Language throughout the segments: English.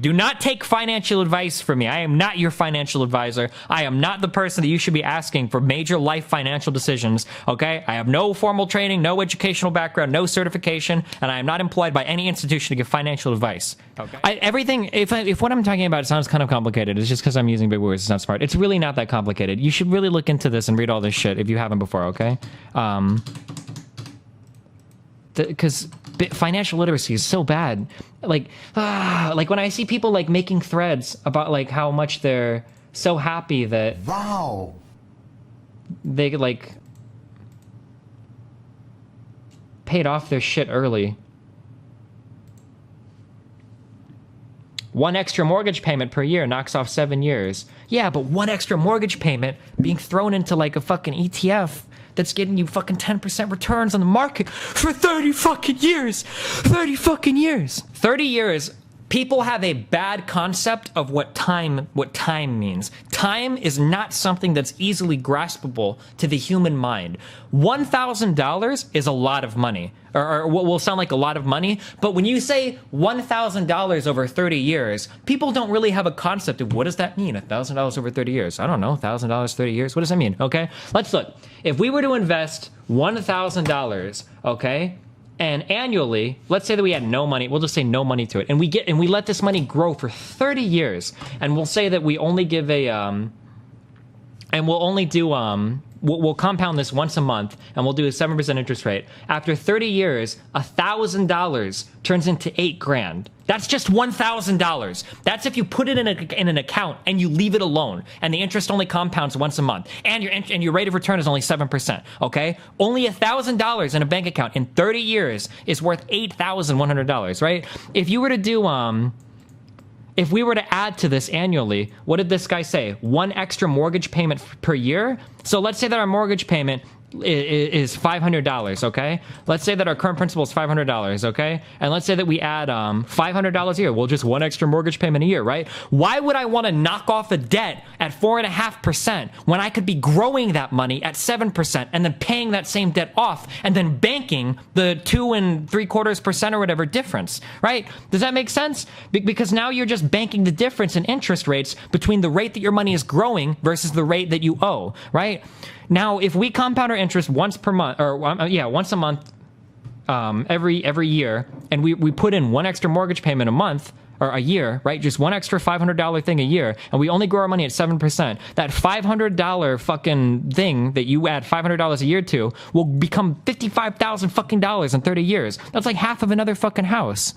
Do not take financial advice from me. I am not your financial advisor. I am not the person that you should be asking for major life financial decisions, okay? I have no formal training, no educational background, no certification, and I am not employed by any institution to give financial advice, okay? If what I'm talking about sounds kind of complicated, it's just because I'm using big words, it's not smart. It's really not that complicated. You should really look into this and read all this shit if you haven't before, okay? Because financial literacy is so bad. Like when I see people like making threads about like how much they're so happy that they like paid off their shit early. One extra mortgage payment per year knocks off 7 years. Yeah, but one extra mortgage payment being thrown into like a fucking ETF that's getting you fucking 10% returns on the market for 30 fucking years. 30 fucking years. 30 years. People have a bad concept of what time means. Time is not something that's easily graspable to the human mind. $1,000 is a lot of money, or what will sound like a lot of money, but when you say $1,000 over 30 years, people don't really have a concept of what does that mean, $1,000 over 30 years? I don't know, $1,000, 30 years, what does that mean, okay? Let's look. If we were to invest $1,000, okay, and annually, let's say that we had no money, we'll just say no money to it, and we let this money grow for 30 years, and we'll say that we only give we'll compound this once a month, and we'll do a 7% interest rate. After 30 years, $1,000 turns into $8,000. That's just $1,000. That's if you put it in an account and you leave it alone, and the interest only compounds once a month, and your rate of return is only 7%. Okay, only $1,000 in a bank account in 30 years is worth $8,100. Right? If you were to do if we were to add to this annually, what did this guy say? One extra mortgage payment per year? So let's say that our mortgage payment is $500, okay? Let's say that our current principal is $500, okay? And let's say that we add $500 a year. Well, just one extra mortgage payment a year, right? Why would I want to knock off a debt at 4.5% when I could be growing that money at 7% and then paying that same debt off and then banking the 2.75% or whatever difference, right? Does that make sense? Because now you're just banking the difference in interest rates between the rate that your money is growing versus the rate that you owe, right? Now, if we compound our interest once per month, or once a month, every year, and we put in one extra mortgage payment a month or a year, right? Just one extra $500 thing a year, and we only grow our money at 7%. That $500 fucking thing that you add $500 a year to will become $55,000 fucking dollars in 30 years. That's like half of another fucking house.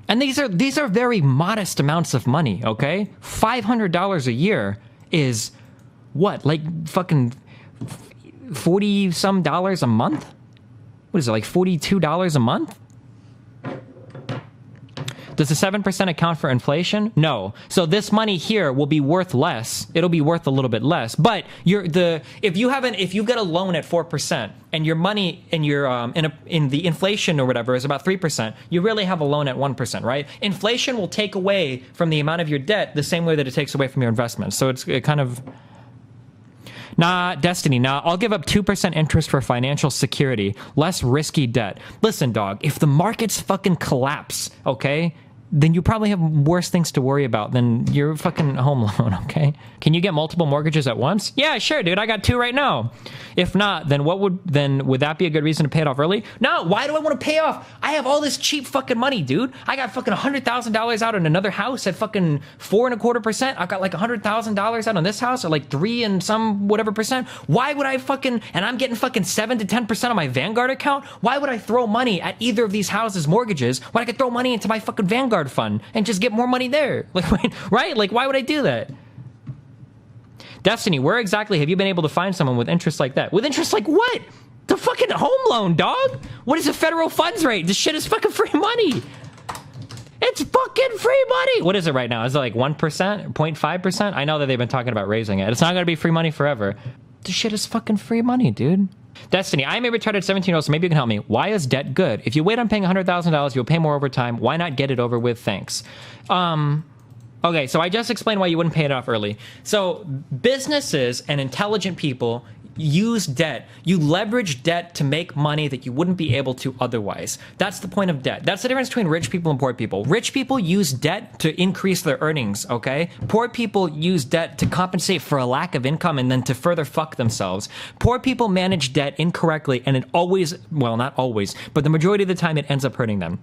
And these are very modest amounts of money, okay? $500 a year is what? Like fucking 40 some dollars a month? What is it, like $42 a month? Does the 7% account for inflation? No. So this money here will be worth less. It'll be worth a little bit less. But if you get a loan at 4% and your money in in the inflation or whatever is about 3%, you really have a loan at 1%, right? Inflation will take away from the amount of your debt the same way that it takes away from your investments. So it kind of. Nah, Destiny, nah, I'll give up 2% interest for financial security. Less risky debt. Listen, dog, if the markets fucking collapse, okay, then you probably have worse things to worry about than your fucking home loan, okay? Can you get multiple mortgages at once? Yeah, sure, dude, I got 2 right now. If not, then would that be a good reason to pay it off early? No, why do I want to pay off? I have all this cheap fucking money, dude. I got fucking $100,000 out on another house at fucking 4.25%. I got like $100,000 out on this house at like 3 and some whatever percent. Why would I and I'm getting fucking 7 to 10% on my Vanguard account? Why would I throw money at either of these houses' mortgages when I could throw money into my fucking Vanguard fund and just get more money there? Like, right? Like, why would I do that? Destiny, where exactly have you been able to find someone with interest like that? With interest like what? The fucking home loan, dog. What is the federal funds rate? This shit is fucking free money. It's fucking free money. What is it right now? Is it like 1%, 0.5%? I know that they've been talking about raising it. It's not going to be free money forever. This shit is fucking free money, dude. Destiny, I am a retarded 17-year-old, so maybe you can help me. Why is debt good? If you wait on paying $100,000, you'll pay more over time. Why not get it over with? Thanks. Okay, so I just explained why you wouldn't pay it off early. So businesses and intelligent people use debt. You leverage debt to make money that you wouldn't be able to otherwise. That's the point of debt. That's the difference between rich people and poor people. Rich people use debt to increase their earnings, okay? Poor people use debt to compensate for a lack of income and then to further fuck themselves. Poor people manage debt incorrectly, and it always, well, not always, but the majority of the time it ends up hurting them.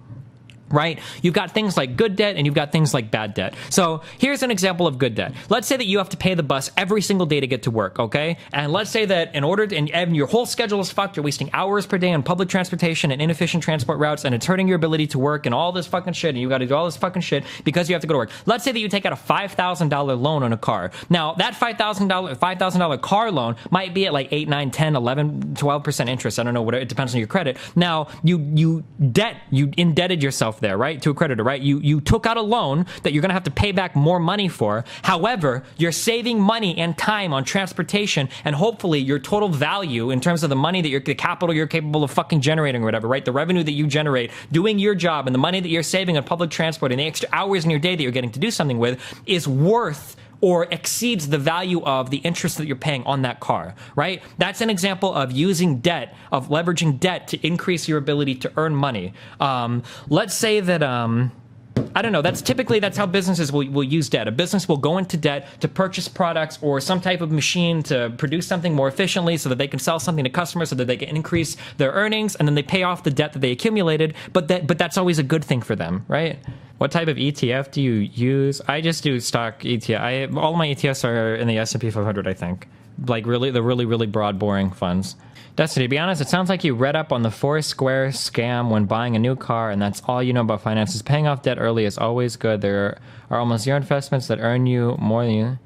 Right? You've got things like good debt and you've got things like bad debt. So here's an example of good debt. Let's say that you have to pay the bus every single day to get to work, okay? And let's say that in order to, and your whole schedule is fucked, you're wasting hours per day on public transportation and inefficient transport routes, and it's hurting your ability to work and all this fucking shit, and you gotta do all this fucking shit because you have to go to work. Let's say that you take out a $5,000 loan on a car. Now, that $5,000 car loan might be at like 8, 9, 10, 11, 12% interest. I don't know what, it depends on your credit. Now, you indebted yourself there, right? To a creditor, right? You took out a loan that you're going to have to pay back more money for. However, you're saving money and time on transportation, and hopefully your total value in terms of the money that the capital you're capable of fucking generating or whatever, right? The revenue that you generate doing your job and the money that you're saving on public transport and the extra hours in your day that you're getting to do something with is worth or exceeds the value of the interest that you're paying on that car, right? That's an example of using debt, of leveraging debt to increase your ability to earn money. Let's say that, I don't know, that's how businesses will use debt. A business will go into debt to purchase products or some type of machine to produce something more efficiently so that they can sell something to customers so that they can increase their earnings, and then they pay off the debt that they accumulated, but that's always a good thing for them, right? What type of ETF do you use? I just do stock ETF. All my ETFs are in the S&P 500, I think. Like the really broad, boring funds. Destiny, to be honest, it sounds like you read up on the Foursquare scam when buying a new car, and that's all you know about finances. Paying off debt early is always good. There are almost zero investments that earn you more than you.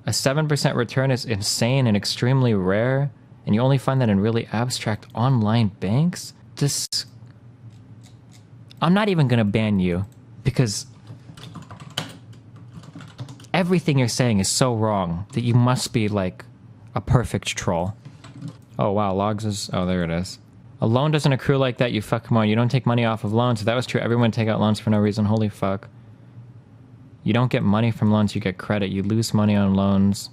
A 7% return is insane and extremely rare, and you only find that in really abstract online banks? I'm not even going to ban you, because everything you're saying is so wrong that you must be like a perfect troll. Oh wow, logs is, oh there it is. A loan doesn't accrue like that, you fuck more. You don't take money off of loans. If that was true, everyone would take out loans for no reason. Holy fuck. You don't get money from loans, you get credit. You lose money on loans.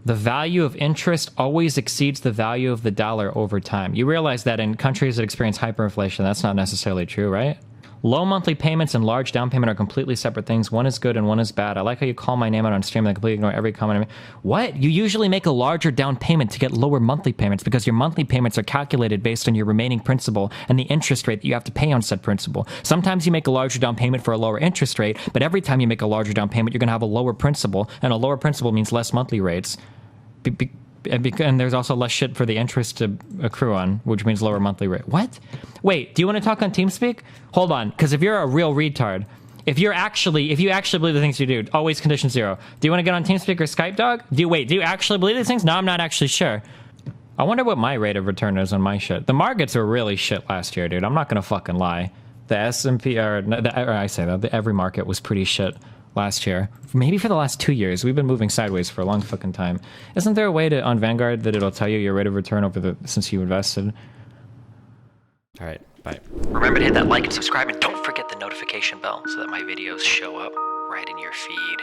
The value of interest always exceeds the value of the dollar over time. You realize that in countries that experience hyperinflation, that's not necessarily true, right? Low monthly payments and large down payment are completely separate things. One is good and one is bad. I like how you call my name out on stream and I completely ignore every comment. What? You usually make a larger down payment to get lower monthly payments because your monthly payments are calculated based on your remaining principal and the interest rate that you have to pay on said principal. Sometimes you make a larger down payment for a lower interest rate, but every time you make a larger down payment, you're going to have a lower principal, and a lower principal means less monthly rates. And there's also less shit for the interest to accrue on, which means lower monthly rate. What? Wait, do you want to talk on TeamSpeak? Hold on, because if you're a real retard, if you actually believe the things you do, always condition 0. Do you want to get on TeamSpeak or Skype, dog? Do you actually believe these things? No, I'm not actually sure. I wonder what my rate of return is on my shit. The markets were really shit last year, dude. I'm not gonna fucking lie. The S&P, the every market was pretty shit last year. Maybe for the last 2 years. We've been moving sideways for a long fucking time. Isn't there a way to, on Vanguard, that it'll tell you your rate of return since you invested? All right, bye. Remember to hit that like and subscribe, and don't forget the notification bell so that my videos show up right in your feed.